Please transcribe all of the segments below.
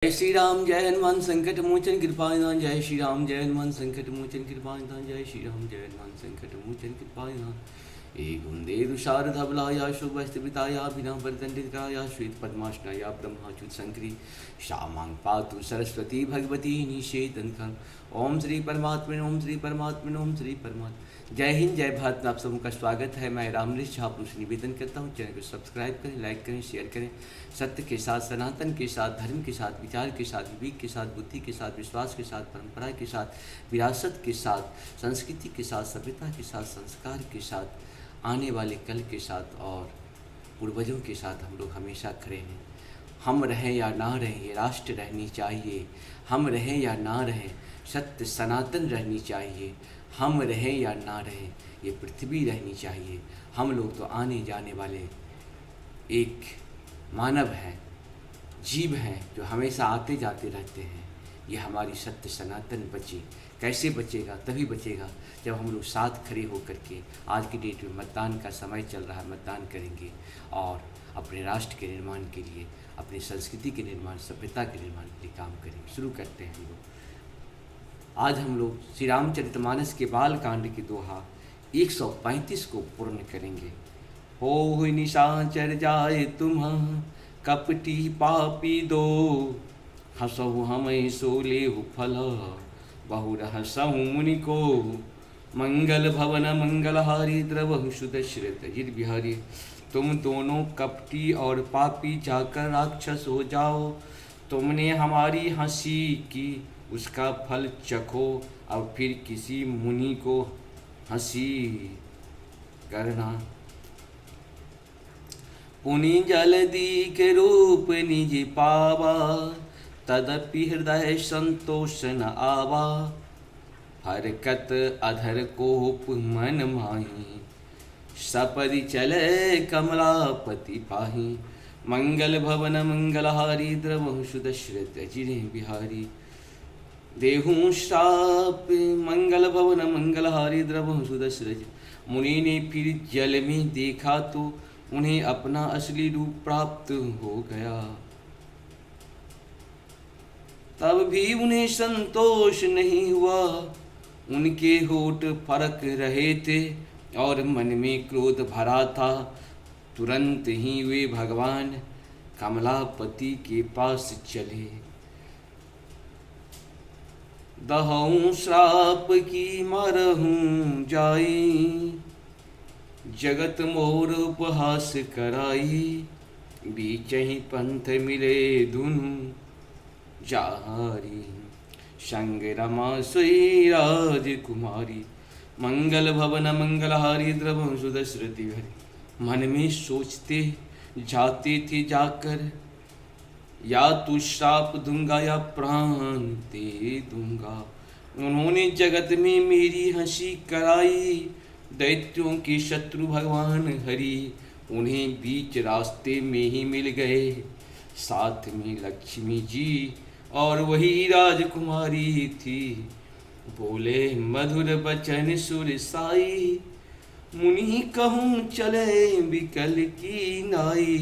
जय श्री राम जय हनुमान संकट मोचन कृपा निधान। जय श्री राम जय हनुमान संकट मोचन कृपा निधान। जय श्री राम जय हनुमान संकट मोचन कृपा निधान। एक शारधबलाया शुभस्तिताया बिना परिदंडिताया श्वेत पद्माशनाया ब्रह्माच्युत शंकरी श्यामांग पातु सरस्वती भगवती निषेधन। ओम श्री परमात्मने ओम श्री परमात्मने ओम श्री परमात्मा। जय हिंद जय भारत। आप सबका स्वागत है। मैं रामनिश झा आपसे निवेदन करता हूँ, चैनल को सब्सक्राइब करें, लाइक करें, शेयर करें। सत्य के साथ, सनातन के साथ, धर्म के साथ, विचार के साथ, विवेक के साथ, बुद्धि के साथ, विश्वास के साथ, परंपरा के साथ, विरासत के साथ, संस्कृति के साथ, सभ्यता के साथ, संस्कार के साथ, आने वाले कल के साथ और पूर्वजों के साथ हम लोग हमेशा खड़े हैं। हम रहें या ना रहें, ये राष्ट्र रहनी चाहिए। हम रहें या ना रहें, सत्य सनातन रहनी चाहिए। हम रहें या ना रहें, ये पृथ्वी रहनी चाहिए। हम लोग तो आने जाने वाले एक मानव हैं, जीव हैं, जो हमेशा आते जाते रहते हैं। ये हमारी सत्य सनातन बचे। कैसे बचेगा? तभी बचेगा जब हम लोग साथ खड़े होकर के आज की डेट में मतदान का समय चल रहा है, मतदान करेंगे और अपने राष्ट्र के निर्माण के लिए, अपनी संस्कृति के निर्माण, सभ्यता के निर्माण के लिए काम करेंगे। शुरू करते हैं हम लोग। आज हम लोग श्री रामचरितमानस के बाल कांड की दोहा 135 को पूर्ण करेंगे। हो निशाचर जाए तुम्हां कपटी पापी दो, हंसहु हमें सोले फल बहु रहसहु मुनि को। मंगल भवन मंगलहारी द्रवहु सुदशरथ अजिर बिहारी। तुम दोनों कपटी और पापी जाकर राक्षस हो जाओ। तुमने हमारी हंसी की, उसका फल चखो। अब फिर किसी मुनि को हंसी करना। पुनि जलदी के रूप निज पावा, तदपि हृदय संतोष न आवा। हरकत अधर कोप मन माही, सपरि चले कमलापति पाही। मंगल भवन मंगलहारी द्रवहु सुदशरथ अजिर बिहारी। देहूं श्राप मंगल भवन मंगलहारी द्रवहु सुदशरथ। मुनि ने फिर जल में देखा तो उन्हें अपना असली रूप प्राप्त हो गया। तब भी उन्हें संतोष नहीं हुआ। उनके होठ फरक रहे थे और मन में क्रोध भरा था। तुरंत ही वे भगवान कमलापति के पास चले। दहऊं श्राप की मरहूं जाई, जगत मोर उपहास कराई। बीच ही पंथ मिले दुनु जाहारी, संग रमा सोई राजकुमारी। मंगल भवन मंगलहारी द्रवहु सुदशरथ हरि। मन में सोचते जाते थे जाकर, या तो श्राप दूंगा या प्राण दे दूंगा। उन्होंने जगत में मेरी हंसी कराई। दैत्यों के शत्रु भगवान हरि उन्हें बीच रास्ते में ही मिल गए। साथ में लक्ष्मी जी और वही राजकुमारी थी। बोले मधुर बचन सुर साई, मुनि कहूँ चले विकल की नाई।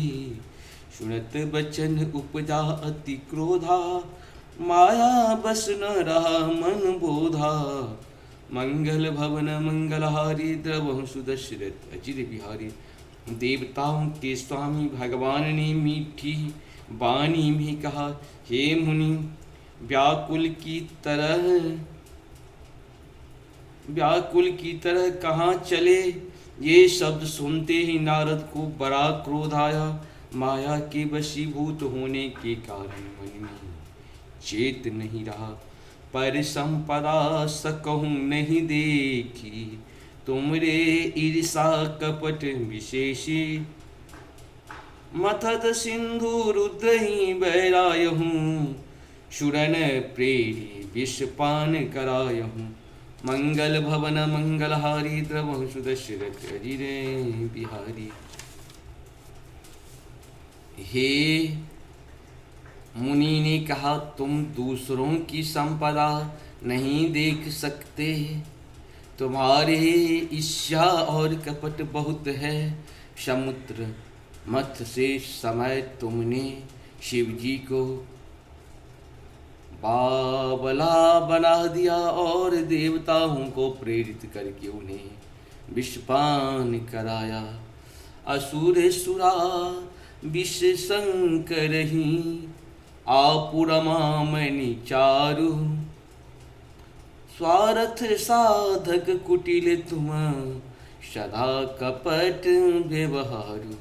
सुनत बचन उपजा अति क्रोधा, माया बस न रहा मन बोधा। मंगल भवन मंगलहारी द्रवहु सुदशरथ अजिर बिहारी। देवताओं के स्वामी भगवान ने मीठी वाणी में कहा, हे मुनि व्याकुल की तरह कहाँ चले। ये शब्द सुनते ही नारद को बड़ा क्रोध आया। माया के वशीभूत होने के कारण मन में चेत नहीं रहा। पर संपदा सकहूँ नहीं देखी, तुमरे ईर्षा कपट विशेषी। मथत सिंधु रुद्रहि बैरायहूँ, शूरन प्रेरी विषपान करायहूँ। मंगल भवन मंगलहारी द्रवहु सुदशरथ अजिर बिहारी। हे मुनि ने कहा, तुम दूसरों की संपदा नहीं देख सकते। तुम्हारे ईर्ष्या और कपट बहुत है। समुद्र मथ से समय तुमने शिव जी को बावला बना दिया और देवताओं को प्रेरित करके उन्हें विषपान कराया। असुर सुरा विष शंकर ही आपुरमा मणि चारु, स्वार्थ साधक कुटिल तुम सदा कपट व्यवहारु।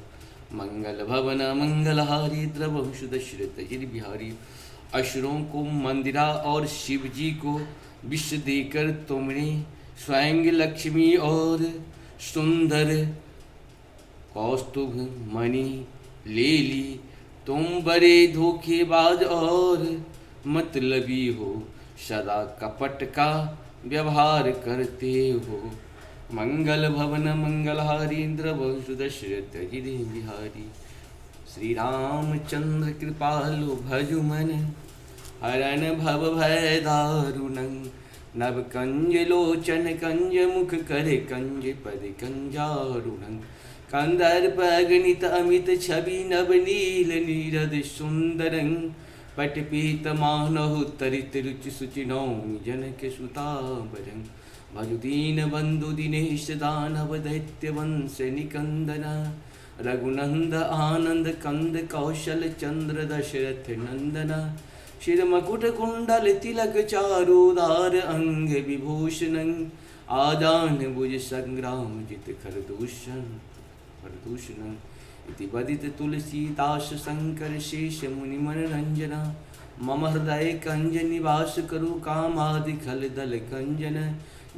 मंगल भवन मंगलहारी द्रवंशु दशरथ गिरि बिहारी। असुरों को मंदिरा और शिव जी को विष देकर तुमने स्वयं लक्ष्मी और सुंदर कौस्तुभ मणि ले ली। तुम बड़े धोखेबाज और मतलबी हो, सदा कपट का व्यवहार करते हो। मंगल भवन मंगलहारी इंद्रवंशु दशरथ गिरि बिहारी। श्री रामचंद्र कृपालु भजु मन, हरण भव भय दारुणं। नव कंज लोचन कंज मुख कर कंज पद कंजारुणं। कंदर्प गणित अमित छवि नव नील नीरद सुंदरं। पटपीत मानहु तरित रुचि सुचि नौमि जनक सुतावरं। भजु दीन बंधु दिनेश दानव दैत्य वंश निकंदन। रघुनंद आनंद कंद कौशल चंद्र दशरथ नंदन। शिर मकुट कुंडल तिलक चारुदार अंग विभूषण। आजान भुज संग्राम जित खरदूषण। इति बदित तुलसीदास शंकर शेष मुनि मनरंजन। मम हृदय कंज निवास करु कामादि खल दल कंजन।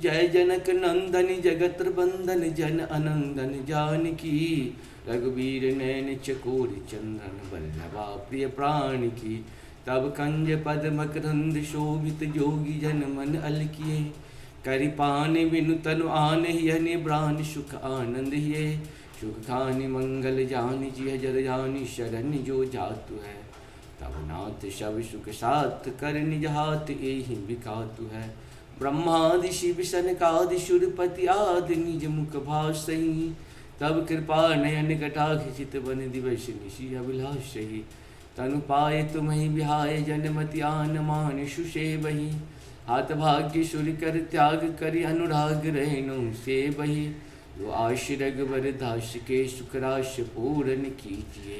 जय जनक नंदन जगत बंदन जन अनंदन जानकी। रघुवीर नैन चकोर चंदन बल्लभा प्रिय प्राण की। तब कंज पद मकरंद शोभित जोगी जन मन अलकिए। करिपान बिनु तनु आन हियने प्राण सुख आनंद हिये। सुख खानि मंगल जानि जिह जर जानि शरण जो जातु है। तब नाथ शब सुख साथ कर निज हाथ एहि बिकातु है। ब्रह्मादि शिव सनकादि सुरपति आदि निज मुख भासहि। तब कृपा नयन कटाक्ष चित बन दिवस निशि अभिलाषहि। तनु पाए तुम्हि बिहाय जनमति आन मान सुसेवहि। हाथ भाग्य सुर कर त्याग करि अनुराग रहनु सेवहि। जो आश रघुवर दास के सुखराश पूरन कीजिए।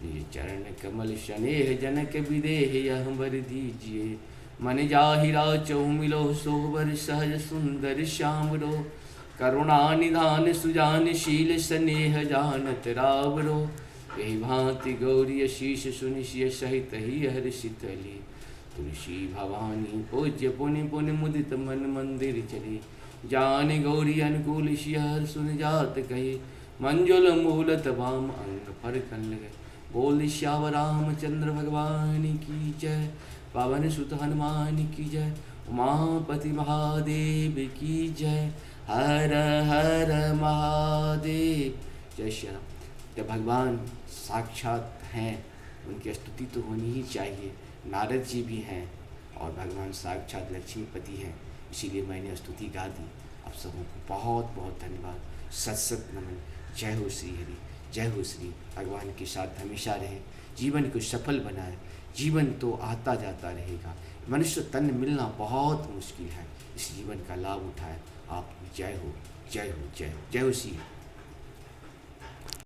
निज चरण कमल शनेह जनक विदेह यह वर दीजिए। मन जाहिरा चहु मिलो सोहबर सहज सुंदर श्यामरो। करुणा निधान सुजान शील स्नेह जानत रावरो। यही भांति गौरी शीश सुनिशिय सहित ही हर्षितली। तुलसी भवानी पूज्य पुनि पुनि मुदित मन मंदिर चली। जान गौरी अनुकूल शिहर सुन जात कही। मंजुल मूलत वाम अंग पर कन लगे। बोल श्याम रामचंद्र भगवान की जय। पवन सुत हनुमान की जय। उमापति महादेव की जय। हर हर महादेव। जय श्री राम। जब भगवान साक्षात हैं उनकी स्तुति तो होनी ही चाहिए। नारद जी भी हैं और भगवान साक्षात लक्ष्मीपति हैं, इसीलिए मैंने स्तुति गा दी। आप सबों को बहुत बहुत धन्यवाद। सत सत नमन। जय हो श्री हरि, जय हो श्री। भगवान के साथ हमेशा रहें, जीवन को सफल बनाएं। जीवन तो आता जाता रहेगा, मनुष्य तन मिलना बहुत मुश्किल है। इस जीवन का लाभ उठाएं। आप जय हो, जय हो, जय हो, जय हो श्री।